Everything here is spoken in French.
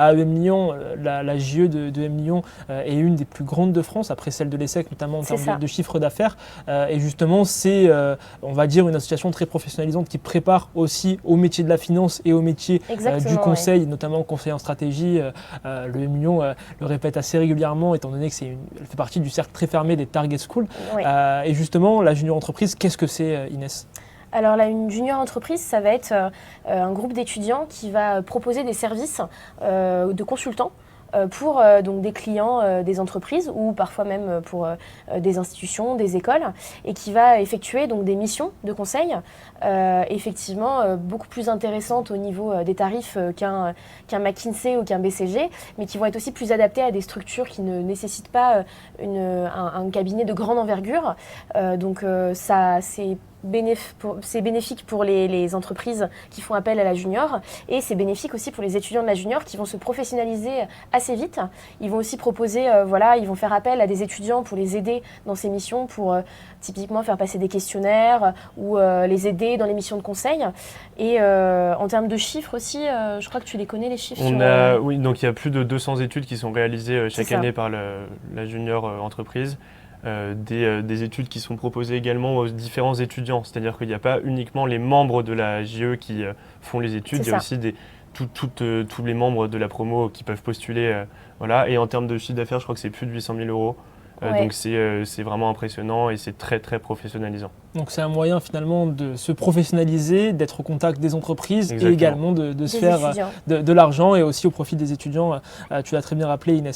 à EM Lyon. La JE de EM Lyon est une des plus grandes de France, après celle de l'ESSEC, notamment en termes de chiffre d'affaires. Et justement, c'est, on va dire, une association très professionnalisante qui prépare aussi au métier de la finance et au métier du conseil, notamment conseil en stratégie. Le EM Lyon le répète assez régulièrement, étant donné que elle fait partie du cercle très fermé des Target School. Et justement, la junior entreprise, qu'est-ce que c'est, Inès ? Alors là, une junior entreprise, ça va être un groupe d'étudiants qui va proposer des services de consultants pour donc des clients des entreprises ou parfois même pour des institutions, des écoles, et qui va effectuer donc des missions de conseil effectivement beaucoup plus intéressantes au niveau des tarifs qu'un McKinsey ou qu'un BCG, mais qui vont être aussi plus adaptées à des structures qui ne nécessitent pas un cabinet de grande envergure. Donc ça, c'est bénéfique pour les entreprises qui font appel à la junior, et c'est bénéfique aussi pour les étudiants de la junior qui vont se professionnaliser assez vite. Ils vont aussi proposer, ils vont faire appel à des étudiants pour les aider dans ces missions, pour typiquement faire passer des questionnaires ou les aider dans les missions de conseil. Et en termes de chiffres aussi, je crois que tu les connais, les chiffres. Oui, donc il y a plus de 200 études qui sont réalisées chaque année par la junior entreprise. Des études qui sont proposées également aux différents étudiants, c'est-à-dire qu'il n'y a pas uniquement les membres de la JE qui font les études, il y a aussi tous les membres de la promo qui peuvent postuler. Voilà. Et en termes de chiffre d'affaires, je crois que c'est plus de 800 000 euros. Donc c'est vraiment impressionnant et c'est très très professionnalisant. Donc c'est un moyen finalement de se professionnaliser, d'être au contact des entreprises. Exactement. Et également de se faire de l'argent, et aussi au profit des étudiants. Tu l'as très bien rappelé, Inès.